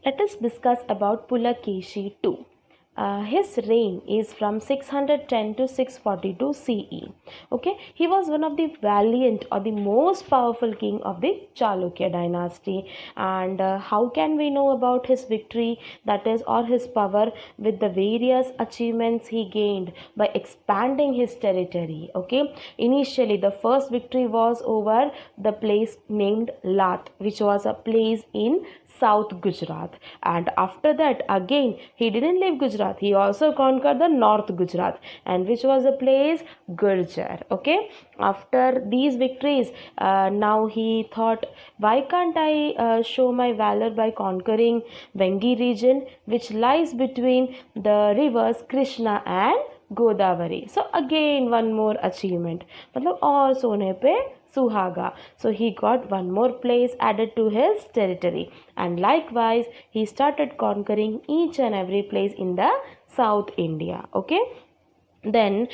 Let us discuss about Pulakeshi II. His reign is from 610 to 642 CE. Okay, he was one of the valiant or the most powerful king of the Chalukya dynasty. And how can we know about his victory, that is, or his power, with the various achievements he gained by expanding his territory. Okay, initially the first victory was over the place named Lat, which was a place in South Gujarat. And after that, again, he didn't leave Gujarat, he also conquered the North Gujarat, and which was a place Gurjar. Okay, after these victories, now he thought, why can't I show my valor by conquering Vengi region, which lies between the rivers Krishna and Godavari. So again one more achievement, मतलब और सोने पे सुहागा. So he got one more place added to his territory, and likewise he started conquering each and every place in the South India. Okay, then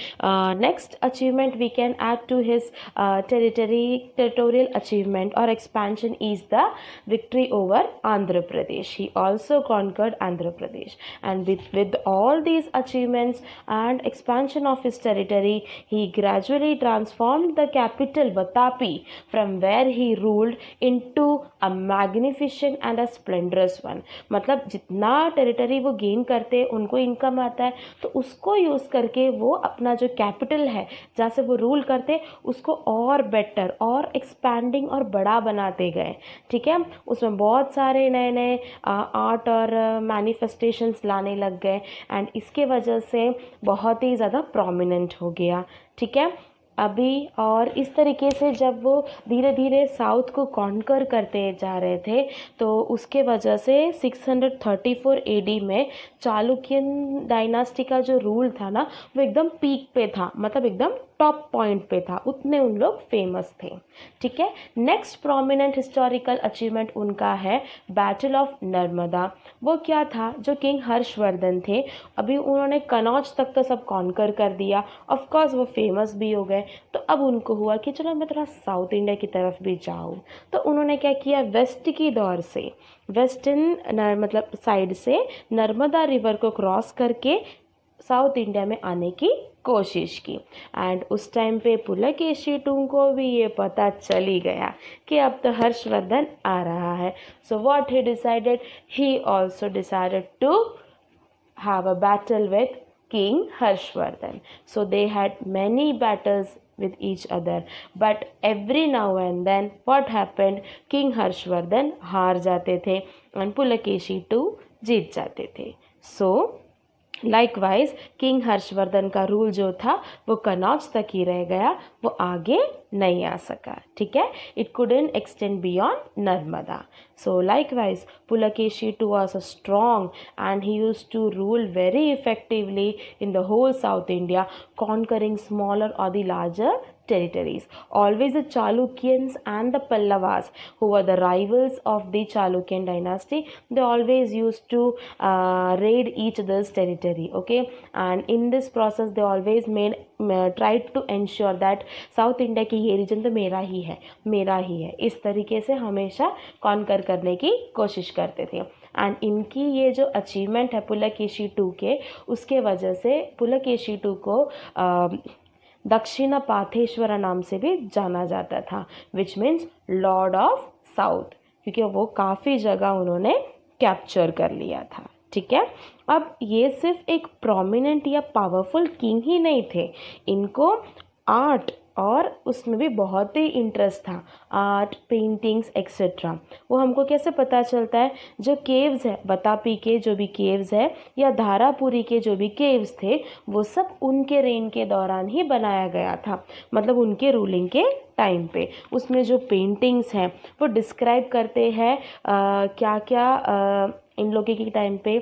next achievement we can add to his territorial achievement or expansion is the victory over Andhra Pradesh. He also conquered Andhra Pradesh, and with all these achievements and expansion of his territory, he gradually transformed the capital Vatapi, from where he ruled, into a magnificent and a splendorous one. मतलब जितना territory वो gain करते उनको income आता है, तो उसको use करके वो अपना जो कैपिटल है जहाँ से वो रूल करते उसको और बेटर और एक्सपैंडिंग और बड़ा बनाते गए. ठीक है, उसमें बहुत सारे नए नए आर्ट और मैनिफेस्टेशंस लाने लग गए, एंड इसके वजह से बहुत ही ज़्यादा प्रोमिनेंट हो गया. ठीक है, अभी और इस तरीके से जब वो धीरे धीरे साउथ को कॉन्कर करते जा रहे थे, तो उसके वजह से 634 एडी में चालुक्यन डायनास्टी का जो रूल था ना, वो एकदम पीक पे था, मतलब एकदम टॉप पॉइंट पे था, उतने उन लोग फेमस थे. ठीक है, नेक्स्ट प्रोमिनेंट हिस्टोरिकल अचीवमेंट उनका है बैटल ऑफ नर्मदा. वो क्या था, जो किंग हर्षवर्धन थे, अभी उन्होंने कनौज तक तो सब कॉन्कर कर दिया, ऑफ कोर्स वो फेमस भी हो गए, तो अब उनको हुआ कि चलो मैं थोड़ा साउथ इंडिया की तरफ भी जाऊँ. तो उन्होंने क्या किया, वेस्ट की दौर से, वेस्टर्न मतलब साइड से नर्मदा रिवर को क्रॉस करके साउथ इंडिया में आने की कोशिश की. एंड उस टाइम पे पुलकेशी II को भी ये पता चल ही गया कि अब तो हर्षवर्धन आ रहा है. So what he decided, he also decided to have a battle with King Harshvardhan. So they had many battles with each other, but every now and then what happened, King Harshvardhan हार जाते थे and Pulakeshi II जीत जाते थे. So likewise king Harshvardhan का rule जो था वो कनौज तक ही रह गया, वो आगे नहीं आ सका. ठीक है, it couldn't extend beyond Narmada. So likewise Pulakeshi II was a strong and he used to rule very effectively in the whole South India, conquering smaller or the larger territories. Always the Chalukyans and the Pallavas, who were the rivals of the Chalukyan dynasty, they always used to raid each other's territory. Okay, and in this process they always tried to ensure that South India की ये reason तो मेरा ही है, मेरा ही है, इस तरीके से हमेशा कॉन्कर करने की कोशिश करते थे. एंड इनकी ये जो अचीवमेंट है पुलकेशी II के, उसके वजह से पुलकेशी II को दक्षिणा पाथेश्वरा नाम से भी जाना जाता था, which means Lord of south, क्योंकि वो काफ़ी जगह उन्होंने कैप्चर कर लिया था. ठीक है, अब ये सिर्फ एक प्रोमिनेंट या पावरफुल किंग ही नहीं थे, इनको आर्ट और उसमें भी बहुत ही इंटरेस्ट था, आर्ट, पेंटिंग्स एक्सेट्रा. वो हमको कैसे पता चलता है, जो केव्स है बतापी के जो भी केव्स है या धारापुरी के जो भी केव्स थे, वो सब उनके रेन के दौरान ही बनाया गया था, मतलब उनके रूलिंग के टाइम पे. उसमें जो पेंटिंग्स हैं वो डिस्क्राइब करते हैं क्या क्या इन लोगों के टाइम पे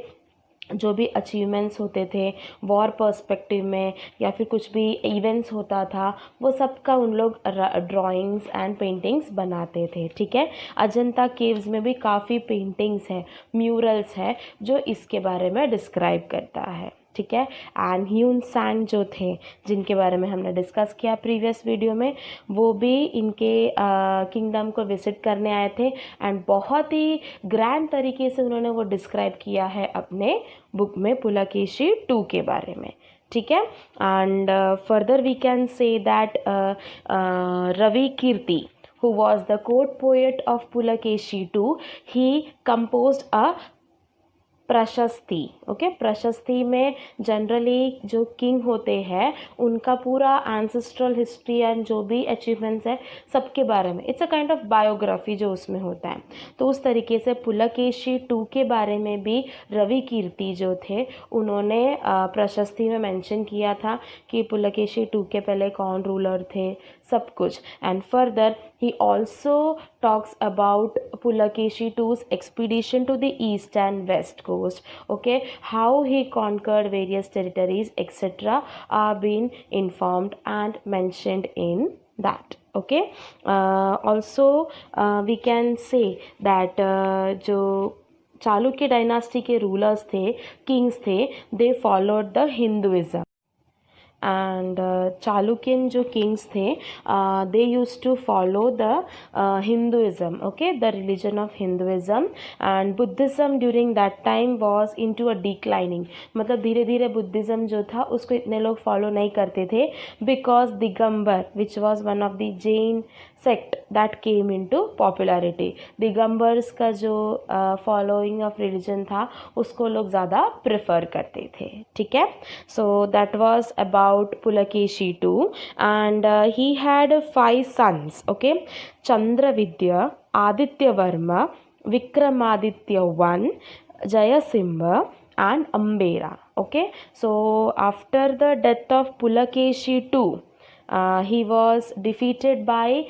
जो भी अचीवमेंट्स होते थे वॉर पर्सपेक्टिव में, या फिर कुछ भी इवेंट्स होता था, वो सब का उन लोग ड्राइंग्स एंड पेंटिंग्स बनाते थे. ठीक है, अजंता केव्स में भी काफ़ी पेंटिंग्स हैं, म्यूरल्स है, जो इसके बारे में डिस्क्राइब करता है. ठीक है। एंड ह्यून सैंग जो थे जिनके बारे में हमने डिस्कस किया प्रीवियस वीडियो में, वो भी इनके किंगडम को विजिट करने आए थे एंड बहुत ही ग्रैंड तरीके से उन्होंने वो डिस्क्राइब किया है अपने बुक में पुलकेशी 2 के बारे में, ठीक है। And further we can say that Ravi Kirti, who was the court poet of Pulakeshi II, he composed a प्रशस्ति। ओके, प्रशस्ति में जनरली जो किंग होते हैं उनका पूरा एंसेस्ट्रल हिस्ट्री एंड जो भी अचीवमेंट्स है सबके बारे में, it's a kind of biography जो उसमें होता है। तो उस तरीके से पुलकेशी 2 के बारे में भी रवि कीर्ति जो थे उन्होंने प्रशस्ति में मेंशन किया था कि पुलकेशी 2 के पहले कौन रूलर थे, सब कुछ। And further he also talks about Pulakeshi II's expedition to the east and west coast, okay, how he conquered various territories etc. are being informed and mentioned in that, okay. Also we can say that जो Chalukya dynasty के rulers थे, kings थे, they followed the Hinduism. And Chalukyan जो kings थे they use to follow the Hinduism, okay, the religion of Hinduism. And Buddhism during that time was into a declining, मतलब धीरे धीरे Buddhism जो था उसको इतने लोग फॉलो नहीं करते थे, because Digambar which was one of the Jain sect that came into popularity, Digambars का जो फॉलोइंग ऑफ रिलीजन था उसको लोग ज़्यादा प्रेफर करते थे, ठीक है। So that was about Pulakeshi 2 and he had 5 sons, okay, Chandravidya, Adityavarma, Vikramaditya 1, Jaysingh and Ambera, okay. So after the death of Pulakeshi II, he was defeated by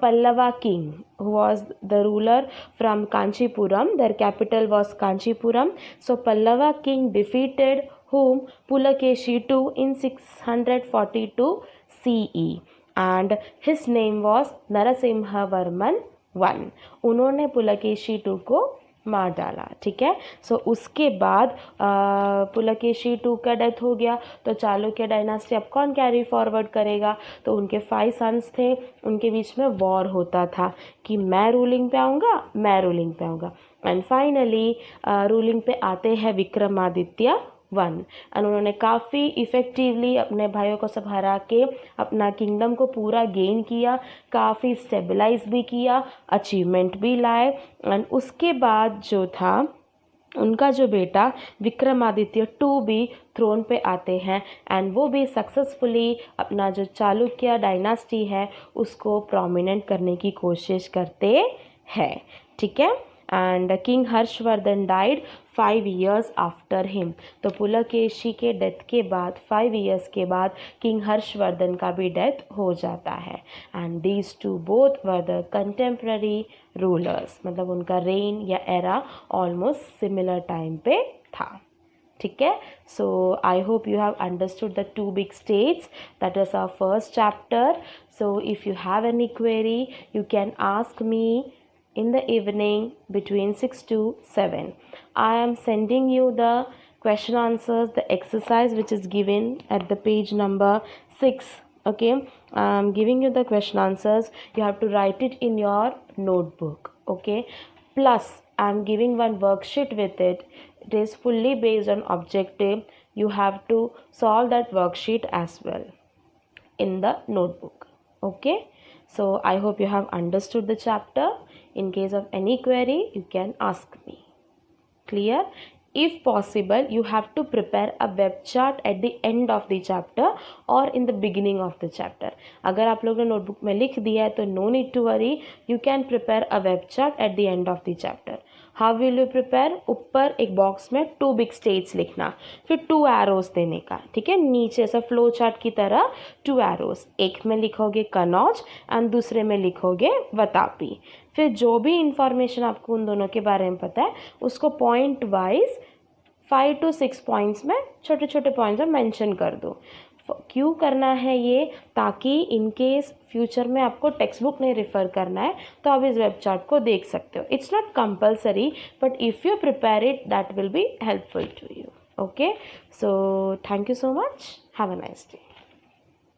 Pallava king who was the ruler from Kanchipuram. Their capital was Kanchipuram. So Pallava king defeated whom? Pulakeshi II in 642 CE and his name was Narasimhavarman I. उन्होंने पुलकेशी 2 को मार डाला, ठीक है। सो उसके बाद पुलकेशी 2 का death हो गया, तो चालुक्य डायनास्टी अब कौन कैरी फॉरवर्ड करेगा? तो उनके 5 सन्स थे, उनके बीच में वॉर होता था कि मैं रूलिंग पे आऊँगा, मैं रूलिंग पे आऊँगा। एंड फाइनली रूलिंग पे आते हैं विक्रमादित्य 1 एंड उन्होंने काफ़ी इफ़ेक्टिवली अपने भाइयों को सब हरा के अपना किंगडम को पूरा गेन किया, काफ़ी स्टेबलाइज भी किया, अचीवमेंट भी लाए। एंड उसके बाद जो था उनका जो बेटा विक्रमादित्य 2 भी थ्रोन पे आते हैं एंड वो भी सक्सेसफुली अपना जो चालुक्य डायनास्टी है उसको प्रोमिनेंट करने की कोशिश करते हैं, ठीक है। And king Harshvardhan died 5 years after him, तो पुलकेशी के डेथ के बाद 5 years के बाद किंग हर्षवर्धन का भी डेथ हो जाता है। And these two both were the contemporary rulers, मतलब उनका रेन या एरा ऑलमोस्ट सिमिलर टाइम पे था, ठीक है। So I hope you have understood the 2 big states, that is our first chapter. So if you have any query you can ask me in the evening between 6 to 7. I am sending you the question answers, the exercise which is given at the page number 6, okay. I am giving you the question answers, you have to write it in your notebook, okay. Plus I am giving one worksheet with it. It is fully based on objective, you have to solve that worksheet as well in the notebook, okay. So I hope you have understood the chapter. In case of any query you can ask me. Clear? If possible you have to prepare a web chart at the end of the chapter or in the beginning of the chapter. अगर आप लोग ने notebook में लिख दिया है तो no need to worry, you can prepare a web chart at the end of the chapter. How will you prepare? ऊपर एक बॉक्स में 2 big states लिखना, फिर 2 arrows देने का, ठीक है, नीचे से फ्लो चार्ट की तरह 2 arrows, एक में लिखोगे कनौज एंड दूसरे में लिखोगे वतापी। फिर जो भी इंफॉर्मेशन आपको उन दोनों के बारे में पता है उसको पॉइंट वाइज 5 to 6 पॉइंट्स में छोटे छोटे पॉइंट्स में मेंशन कर दो। क्यों करना है ये? ताकि इन केस फ्यूचर में आपको टेक्स्ट बुक नहीं रेफ़र करना है तो आप इस वेब चार्ट को देख सकते हो। It's not compulsory but if you prepare it that will be helpful to you. Okay, so thank you so much. Have a nice day.